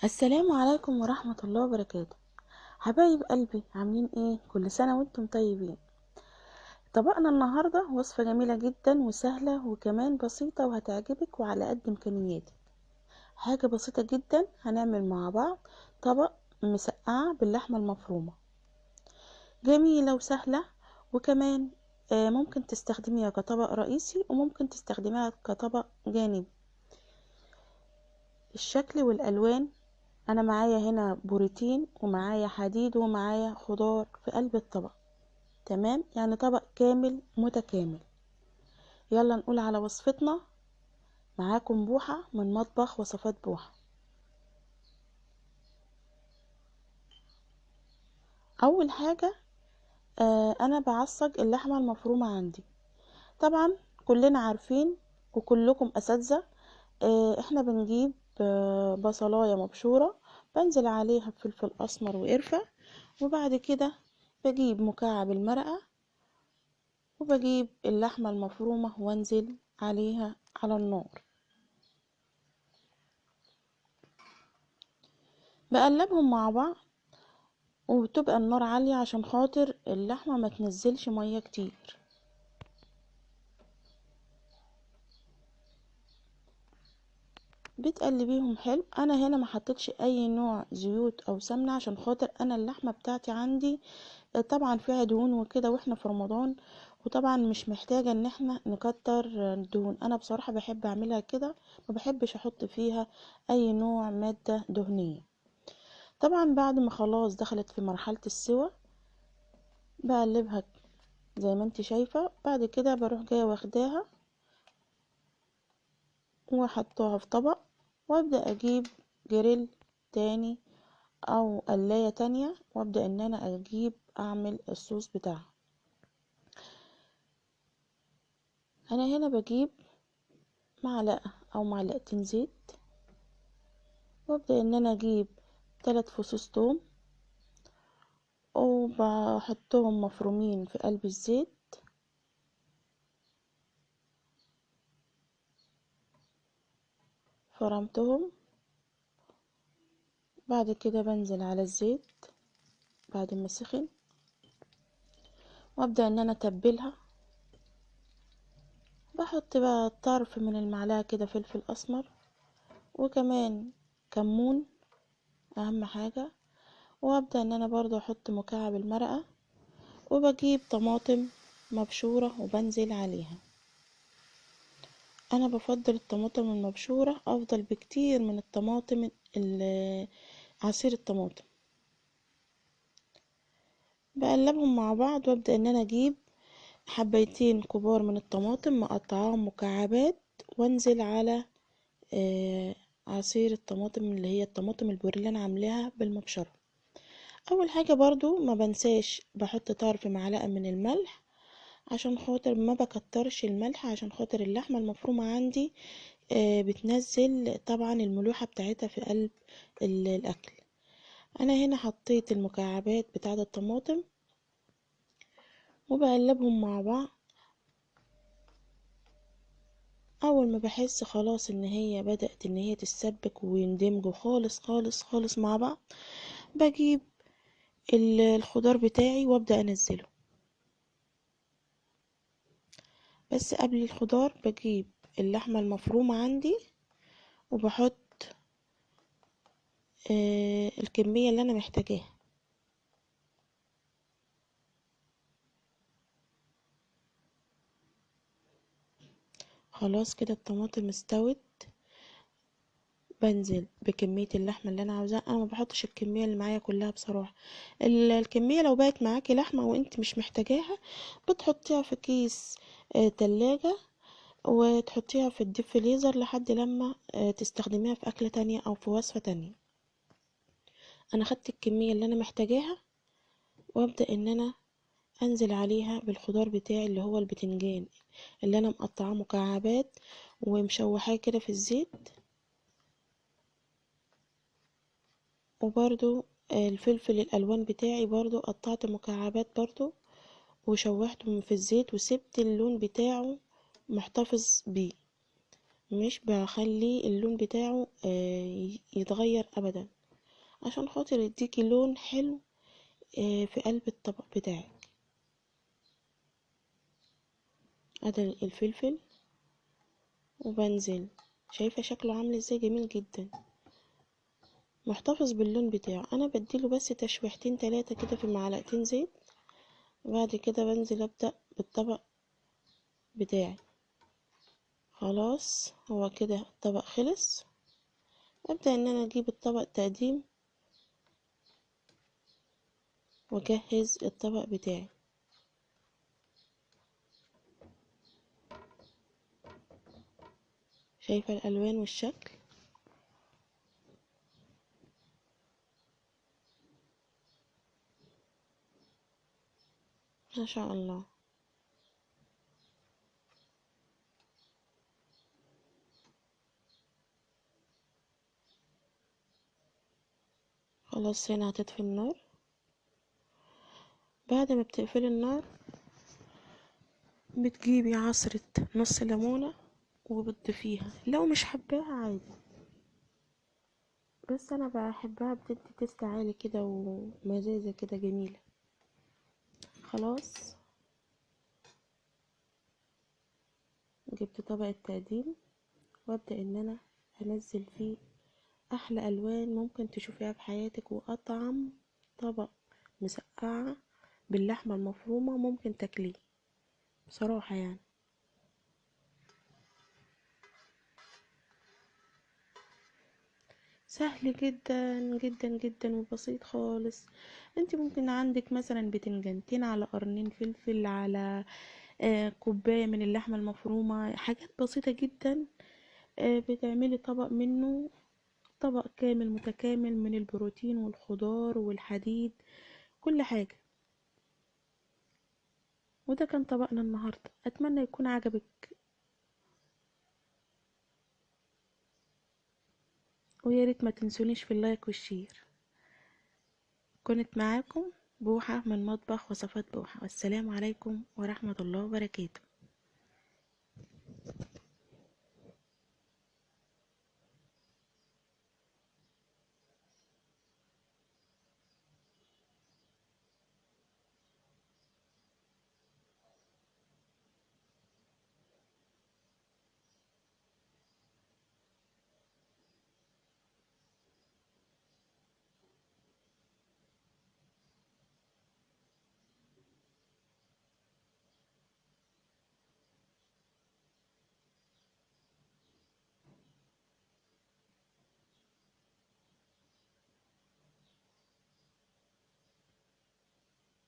السلام عليكم ورحمة الله وبركاته. حبايب قلبي، عاملين ايه؟ كل سنة وانتم طيبين. طبقنا النهاردة وصفة جميلة جدا وسهلة وكمان بسيطة وهتعجبك وعلى قد امكانياتك. حاجة بسيطة جدا هنعمل مع بعض طبق مسقعة باللحمة المفرومة، جميلة وسهلة. وكمان ممكن تستخدميها كطبق رئيسي وممكن تستخدميها كطبق جانبي. الشكل والألوان، انا معايا هنا بروتين ومعايا حديد ومعايا خضار في قلب الطبق. تمام، يعني طبق كامل متكامل. يلا نقول على وصفتنا. معاكم بوحة من مطبخ وصفات بوحة. اول حاجة انا بعصج اللحمة المفرومة عندي. طبعا كلنا عارفين وكلكم اساتذة. احنا بنجيب بصلاية مبشورة، بنزل عليها بفلفل اسمر وقرفة، وبعد كده بجيب مكعب المرقة وبجيب اللحمة المفرومة وانزل عليها على النار، بقلبهم مع بعض وبتبقى النار عالية عشان خاطر اللحمة ما تنزلش مية كتير. بتقلبيهم حلو. انا هنا ما حطيتش اي نوع زيوت او سمنة عشان خاطر انا اللحمة بتاعتي عندي طبعا فيها دهون وكده واحنا في رمضان، وطبعا مش محتاجة ان احنا نكتر دهون. انا بصراحة بحب اعملها كده، ما بحبش احط فيها اي نوع مادة دهنية. طبعا بعد ما خلاص دخلت في مرحلة السوى بقلبها زي ما انت شايفة. بعد كده بروح جاية واخداها واحطها في طبق، وابدأ اجيب جريل تاني او قلاية تانية وابدأ ان انا اجيب اعمل الصوص بتاعها. انا هنا بجيب معلقة او معلقتين زيت، وابدأ ان انا اجيب 3 فصوص توم وبحطهم مفرومين في قلب الزيت. فرمتهم، بعد كده بنزل على الزيت بعد ما سخن وابدأ ان انا اتبلها. بحط بقى طرف من المعلقة كده فلفل اسمر وكمان كمون اهم حاجة، وابدأ ان انا برضو احط مكعب المرقة وبجيب طماطم مبشورة وبنزل عليها. انا بفضل الطماطم المبشورة افضل بكتير من الطماطم عصير الطماطم. بقلبهم مع بعض وابدأ ان انا اجيب حبيتين كبار من الطماطم مقطعاهم مكعبات وانزل على عصير الطماطم اللي هي الطماطم البوري اللي انا عاملاها بالمبشره. اول حاجه برضو ما بنساش بحط طرف معلقه من الملح عشان خاطر ما بكترش الملح، عشان خاطر اللحمه المفرومه عندي بتنزل طبعا الملوحه بتاعتها في قلب الاكل. انا هنا حطيت المكعبات بتاعه الطماطم وبقلبهم مع بعض. اول ما بحس خلاص ان هي بدأت ان هي تتسبك ويندمجوا خالص خالص خالص مع بعض، بجيب الخضار بتاعي وابدأ انزله. بس قبل الخضار بجيب اللحمة المفرومة عندي وبحط الكمية اللي انا محتاجاها. خلاص كده الطماطم استوت، بنزل بكمية اللحمة اللي انا عاوزاها. انا ما بحطش الكمية اللي معايا كلها بصراحة. الكمية لو بقت معاكي لحمة وانت مش محتاجاها بتحطيها في كيس تلاجة وتحطيها في الديب فريزر لحد لما تستخدميها في أكلة تانية أو في وصفة تانية. أنا خدت الكمية اللي أنا محتاجاها وأبدأ إن أنا أنزل عليها بالخضار بتاعي اللي هو البتنجان اللي أنا مقطعاه مكعبات ومشوحاه كده في الزيت، وبرضو الفلفل الألوان بتاعي برضو قطعت مكعبات برضو وشوحته في الزيت وسبت اللون بتاعه محتفظ بيه. مش بخلي اللون بتاعه يتغير ابدا، عشان خاطر يديكي لون حلو في قلب الطبق بتاعك. ادي الفلفل وبنزل، شايفه شكله عامل ازاي؟ جميل جدا، محتفظ باللون بتاعه. انا بديله بس تشويحتين تلاتة كده في معلقتين زيت، وبعد كده بنزل ابدأ بالطبق بتاعي. خلاص هو كده الطبق خلص، ابدأ ان انا اجيب الطبق تقديم واجهز الطبق بتاعي. شايفة الالوان والشكل؟ ما شاء الله. خلاص هنا هتطفي النار. بعد ما بتقفلي النار بتجيبي عصرة نص ليمونة وبتضيفيها، لو مش حباها عادي، بس انا بحبها، بتدي تست عالي كده ومزازة كده جميلة. خلاص جبت طبق التقديم، وابدأ ان انا انزل فيه احلى الوان ممكن تشوفيها في حياتك، واطعم طبق مسقعة باللحمة المفرومة ممكن تاكليه بصراحة يعني. سهل جدا جدا جدا وبسيط خالص. انت ممكن عندك مثلا بتنجانتين على قرنين فلفل على كوباية من اللحمة المفرومة، حاجات بسيطة جدا، بتعملي طبق منه، طبق كامل متكامل من البروتين والخضار والحديد، كل حاجة. وده كان طبقنا النهاردة، اتمنى يكون عجبك، ويا ريت ما تنسونيش في اللايك والشير. كنت معاكم بوحة من مطبخ وصفات بوحة، والسلام عليكم ورحمة الله وبركاته.